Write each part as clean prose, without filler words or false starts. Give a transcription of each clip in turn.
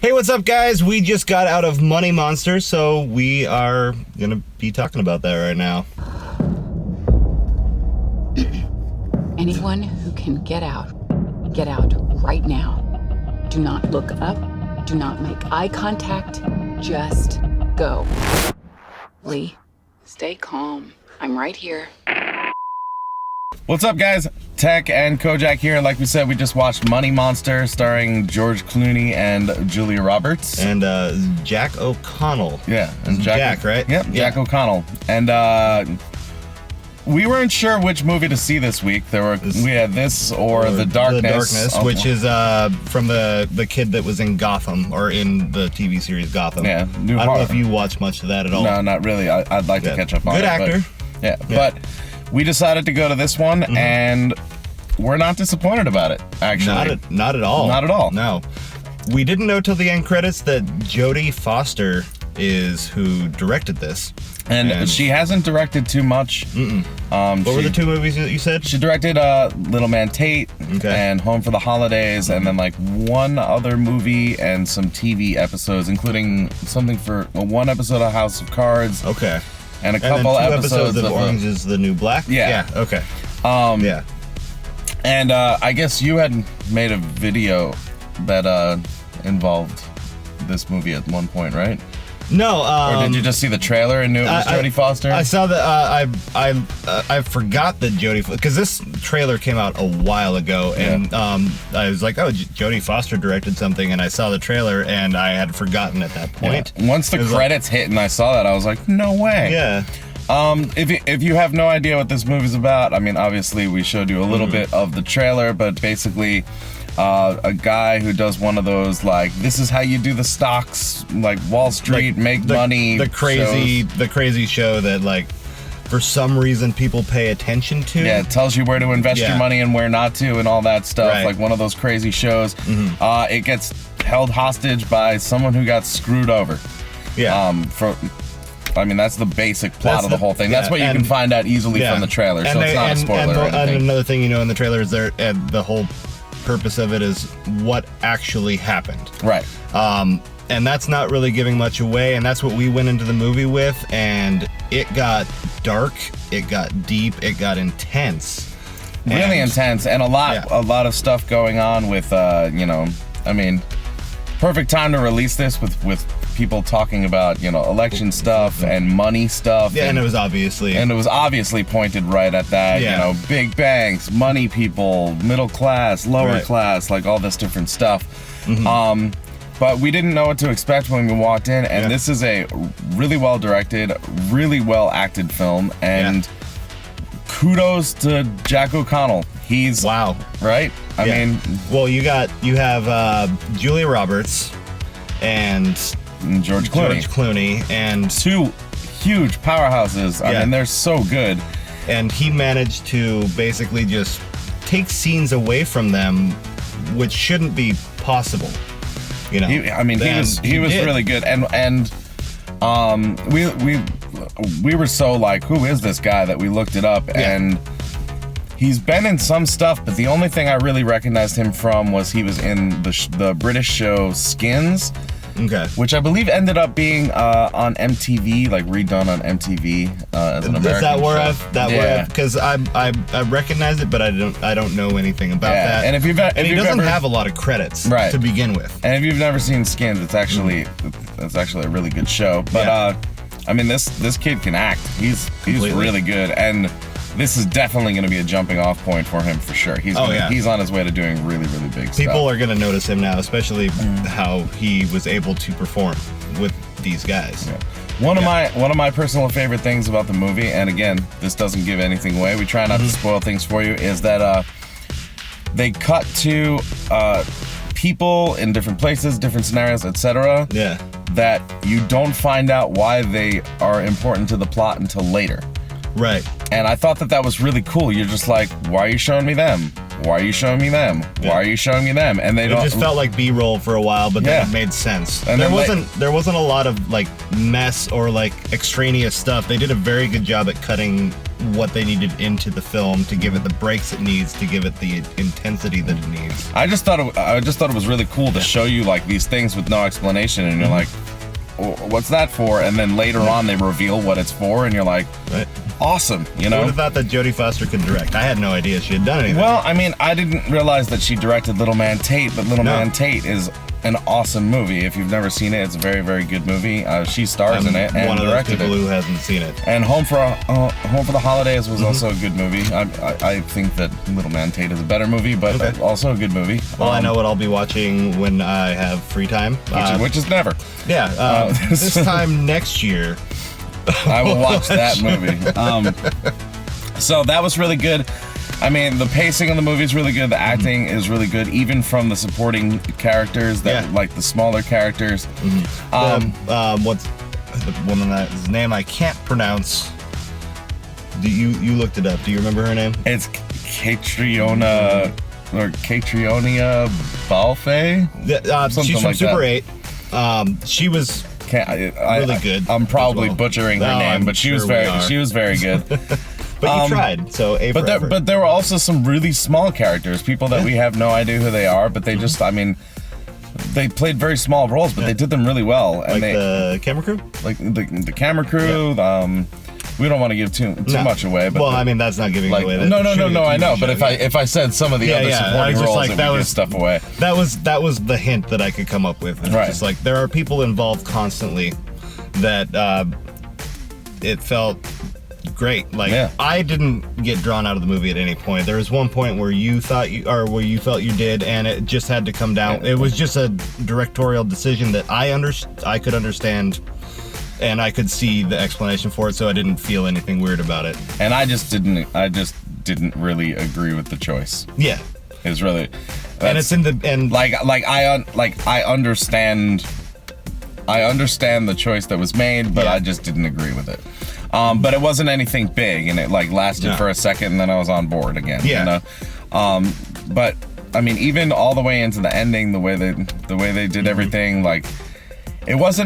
Hey, what's up, guys? We just got out of Money Monster, so we are gonna be talking about that right now. Anyone who can get out right now. Do not look up. Do not make eye contact. Just go. Lee, stay calm. I'm right here. What's up, guys? Tech and Kojak here. Like we said, we just watched Money Monster starring George Clooney and Julia Roberts. And Jack O'Connell. Yeah. And Jack, right? Yep, yeah. Jack O'Connell. And we weren't sure which movie to see this week. We had this or The Darkness. The Darkness, which is from the kid that was in Gotham, or in the TV series Gotham. Yeah. I don't know if you watched much of that at all. No, not really. I'd like to catch up on it. Good actor. But we decided to go to this one, and we're not disappointed about it, actually. Not at all. Not at all. No. We didn't know till the end credits that Jodie Foster is who directed this. And she hasn't directed too much. What were the two movies that you said? She directed Little Man Tate and Home for the Holidays, and then like one other movie and some TV episodes, including something for one episode of House of Cards. Okay. And a couple episodes of Orange is the New Black? Yeah. Okay. Yeah. And I guess you had made a video that involved this movie at one point, right? No. Or did you just see the trailer and knew it was Jodie Foster? I saw that. I forgot that Jodie, because this trailer came out a while ago, and I was like, oh, Jodie Foster directed something, and I saw the trailer, and I had forgotten at that point. Yeah. Once the credits hit and I saw that, I was like, no way. Yeah. If you have no idea what this movie's about, I mean, obviously we showed you a little bit of the trailer, but basically, a guy who does one of those, like, this is how you do the stocks, like Wall Street, make money. The crazy show that, like, for some reason people pay attention to. Yeah, it tells you where to invest your money and where not to, and all that stuff. Right. Like one of those crazy shows. It gets held hostage by someone who got screwed over. Yeah. I mean, that's the basic plot of the whole thing. That's what you can find out easily from the trailer, so it's not a spoiler or anything. And another thing, in the trailer is the whole purpose of it is what actually happened. Right. And that's not really giving much away, and that's what we went into the movie with, and it got dark, it got deep, it got intense. Really intense, and a lot of stuff going on with, I mean, perfect time to release this with people talking about, election stuff and money stuff. Yeah, and it was obviously pointed right at that, big banks, money people, middle class, lower class, like all this different stuff. But we didn't know what to expect when we walked in, and this is a really well directed, really well acted film, and kudos to Jack O'Connell. He's right? I mean, well, you have Julia Roberts and George Clooney, and two huge powerhouses. I mean, they're so good. And he managed to basically just take scenes away from them, which shouldn't be possible. He was really good, and we were so like, who is this guy, that we looked it up, and he's been in some stuff, but the only thing I really recognized him from was he was in the British show Skins. Okay. Which I believe ended up being on MTV, like redone on MTV as an American show. Is that where because I recognize it, but I don't know anything about that. And he doesn't have a lot of credits to begin with. And if you've never seen Skins, it's actually a really good show. But I mean, this kid can act. He's really good, and this is definitely going to be a jumping off point for him for sure. He's on his way to doing really, really big stuff. People are going to notice him now, especially how he was able to perform with these guys. Yeah. One of my personal favorite things about the movie, and again, this doesn't give anything away, we try not to spoil things for you, is that they cut to people in different places, different scenarios, etc. That you don't find out why they are important to the plot until later. Right. And I thought that was really cool. You're just like, why are you showing me them? why are you showing me them? Yeah. Why are you showing me them? And they don't. It just felt like B-roll for a while, but then it made sense. And there wasn't a lot of like mess or like extraneous stuff. They did a very good job at cutting what they needed into the film to give it the breaks it needs, to give it the intensity that it needs. I just thought it was really cool to show you like these things with no explanation, and you're like, what's that for? And then later on they reveal what it's for, and you're like, awesome, you know? I would have thought that Jodie Foster could direct. I had no idea she had done anything. Well, I mean, I didn't realize that she directed Little Man Tate, but Little Man Tate is an awesome movie. If you've never seen it, it's a very, very good movie. She stars in it and one of those directed people it. who hasn't seen it. And Home for the Holidays was also a good movie. I think that Little Man Tate is a better movie, but also a good movie. Well, I know what I'll be watching when I have free time. Which is never. Yeah, this time next year. I will watch that movie. So that was really good. I mean, the pacing of the movie is really good. The acting is really good, even from the supporting characters, like the smaller characters. What's the woman's name? I can't pronounce. You looked it up? Do you remember her name? It's Catriona Balfe. She's from Super 8. She was really good. I'm probably butchering her name, but she was very good. But you tried, so A for effort. But there were also some really small characters, people that we have no idea who they are, but they just, I mean, they played very small roles, but they did them really well. And the camera crew? Like the camera crew. We don't want to give too much away. But I mean, that's not giving away. No, I know. But if I said some of the other supporting roles, like, that would give stuff away. That was the hint that I could come up with. It's just like, there are people involved constantly that it felt great. Like, I didn't get drawn out of the movie at any point. There was one point where you felt you did, and it just had to come down. It was just a directorial decision that I could understand, and I could see the explanation for it, so I didn't feel anything weird about it. And I just didn't really agree with the choice. Yeah, it was really, and it's in the and I understand the choice that was made, but I just didn't agree with it. But it wasn't anything big, and it like lasted for a second, and then I was on board again. Yeah. You know? But I mean, even all the way into the ending, the way they did everything, like it was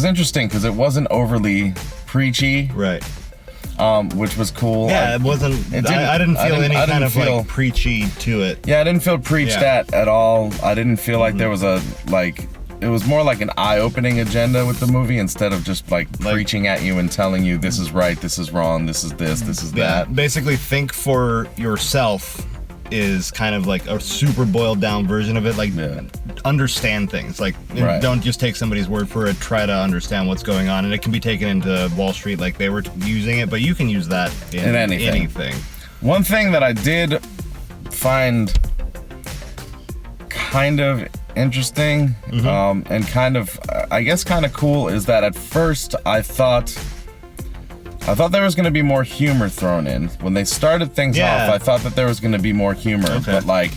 interesting because it wasn't overly preachy, right? Which was cool. Yeah, it wasn't. I didn't feel any kind of like preachy to it. Yeah, I didn't feel preached at all. I didn't feel like there was a like. It was more like an eye-opening agenda with the movie instead of just like preaching at you and telling you this is right, this is wrong, this is this, this is that. Basically, think for yourself is kind of like a super boiled down version of it. Like, understand things. Like, don't just take somebody's word for it. Try to understand what's going on, and it can be taken into Wall Street like they were using it, but you can use that in anything. One thing that I did find kind of interesting and kind of I guess kind of cool is that at first I thought there was going to be more humor thrown in when they started things off. I thought that there was going to be more humor, but like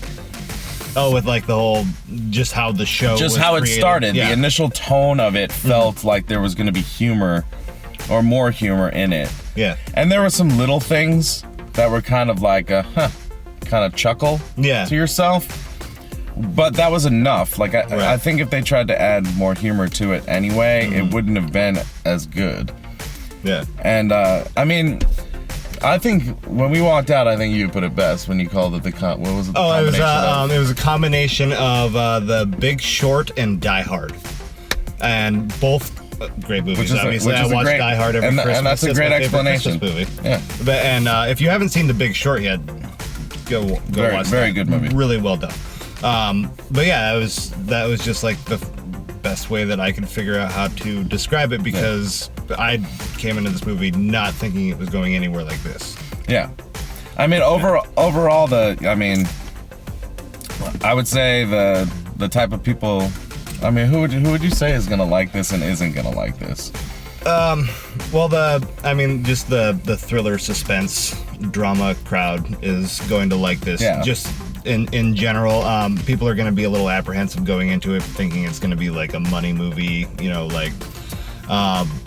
with like the whole just how the show just was how created. It started, the initial tone of it felt like there was going to be humor or more humor in it. And there were some little things that were kind of like a kind of chuckle to yourself. But that was enough. Like, I think if they tried to add more humor to it anyway, it wouldn't have been as good. Yeah. And, I mean, I think when we walked out, I think you put it best when you called it what was it? It was a combination of The Big Short and Die Hard. And both great movies. Obviously, I watch Die Hard every Christmas. And that's a great explanation. Movie. Yeah. And if you haven't seen The Big Short yet, go watch that. Very good movie. Really well done. But yeah, that was just like the best way that I could figure out how to describe it, because I came into this movie not thinking it was going anywhere like this. Yeah. I mean, overall, I would say the type of people, I mean, who would you say is gonna like this and isn't gonna like this? Well, just the thriller, suspense, drama crowd is going to like this. Yeah. Just in general, people are going to be a little apprehensive going into it, thinking it's going to be like a money movie, you know, like,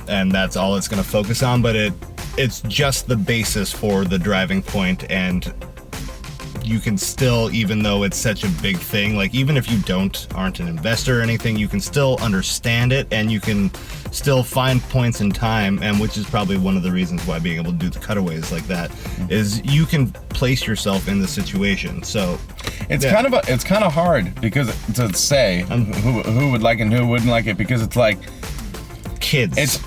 and that's all it's going to focus on. But it's just the basis for the driving point, and you can still, even though it's such a big thing, like even if you aren't an investor or anything, you can still understand it, and you can still find points in time, and which is probably one of the reasons why being able to do the cutaways like that is you can place yourself in the situation. So it's kind of hard because to say who would like it and who wouldn't like it, because it's like kids. It's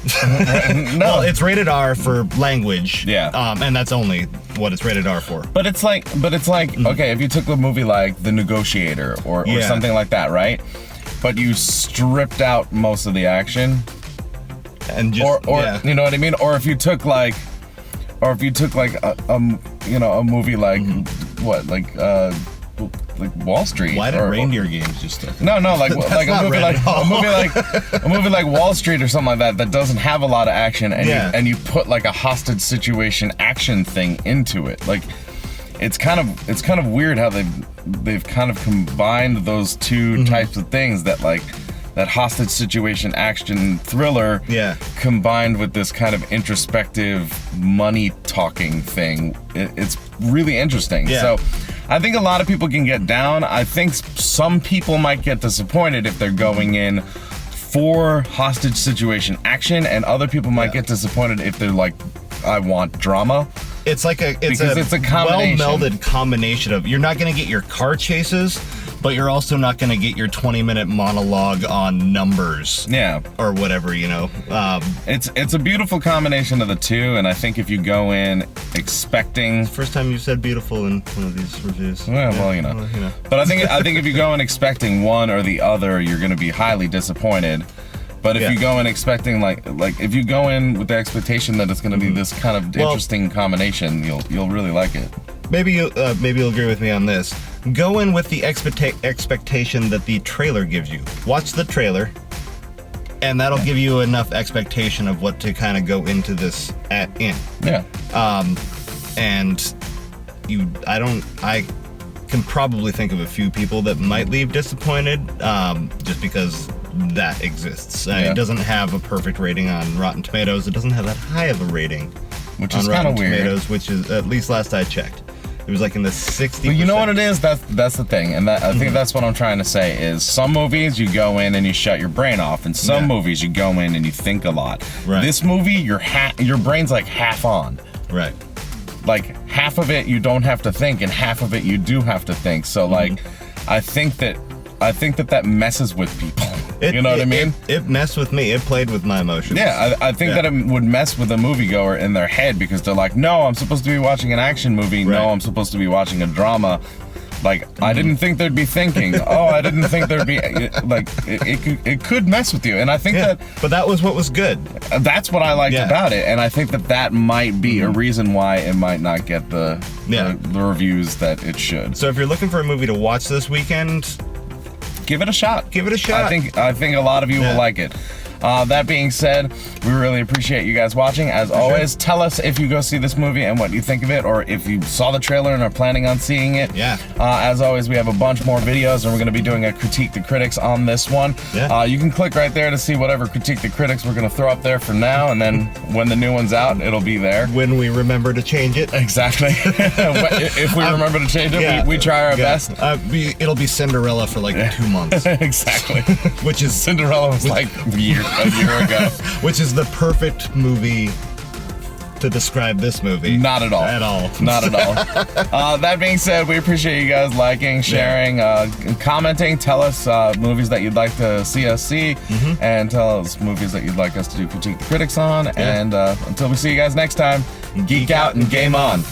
no, well, it's rated R for language. Yeah. And that's only what it's rated R for. But it's like okay, if you took a movie like The Negotiator or something like that, right? But you stripped out most of the action, and just or you know what I mean? Or if you took like a movie like what, like Wall Street. Why did Reindeer Games just No, like a movie like Wall Street or something like that doesn't have a lot of action, and you put like a hostage situation action thing into it. Like it's kind of weird how they've kind of combined those two types of things, that like that hostage situation action thriller combined with this kind of introspective money talking thing. It's really interesting. So I think a lot of people can get down. I think some people might get disappointed if they're going in for hostage situation action, and other people might get disappointed if they're like, I want drama. It's like it's a well-melded combination of, you're not going to get your car chases, but you're also not going to get your 20-minute monologue on numbers. Yeah. Or whatever, you know. It's a beautiful combination of the two, and I think if you go in expecting... It's the first time you said beautiful in one of these reviews. Well, you know. But I think if you go in expecting one or the other, you're going to be highly disappointed. But if you go in expecting like if you go in with the expectation that it's going to be this kind of interesting combination, you'll really like it. Maybe you'll agree with me on this. Go in with the expectation that the trailer gives you. Watch the trailer, and that'll give you enough expectation of what to kind of go into this in. Yeah. And I can probably think of a few people that might leave disappointed, just because that exists. It doesn't have a perfect rating on Rotten Tomatoes. It doesn't have that high of a rating, which is kind of weird. Tomatoes, which is, at least last I checked, it was like in the 60%. But you know what it is? That's the thing, and I think that's what I'm trying to say is some movies you go in and you shut your brain off, and some movies you go in and you think a lot. Right. This movie, your brain's like half on. Right. Like half of it you don't have to think, and half of it you do have to think. So like, I think that messes with people. You know what I mean? It messed with me. It played with my emotions. Yeah, I think that it would mess with a moviegoer in their head, because they're like, no, I'm supposed to be watching an action movie. Right. No, I'm supposed to be watching a drama. Like, I didn't think there'd be thinking. I didn't think there'd be, like, it could mess with you. And I think that... But that was what was good. That's what I liked about it. And I think that might be a reason why it might not get the reviews that it should. So if you're looking for a movie to watch this weekend... Give it a shot. Give it a shot. I think a lot of you will like it. That being said, we really appreciate you guys watching. As always, tell us if you go see this movie and what you think of it, or if you saw the trailer and are planning on seeing it. Yeah. As always, we have a bunch more videos, and we're going to be doing a Critique the Critics on this one. Yeah. You can click right there to see whatever Critique the Critics we're going to throw up there for now, and then when the new one's out, it'll be there. When we remember to change it. Exactly. If we remember to change it, we try our best. It'll be Cinderella for like 2 months. Exactly. Which is... Cinderella was like a year ago. Which is the perfect movie to describe this movie. Not at all. At all. Not at all. That being said, we appreciate you guys liking, sharing, commenting. Tell us movies that you'd like to see us see, and tell us movies that you'd like us to do Critique the Critics on. And until we see you guys next time, geek out and game on.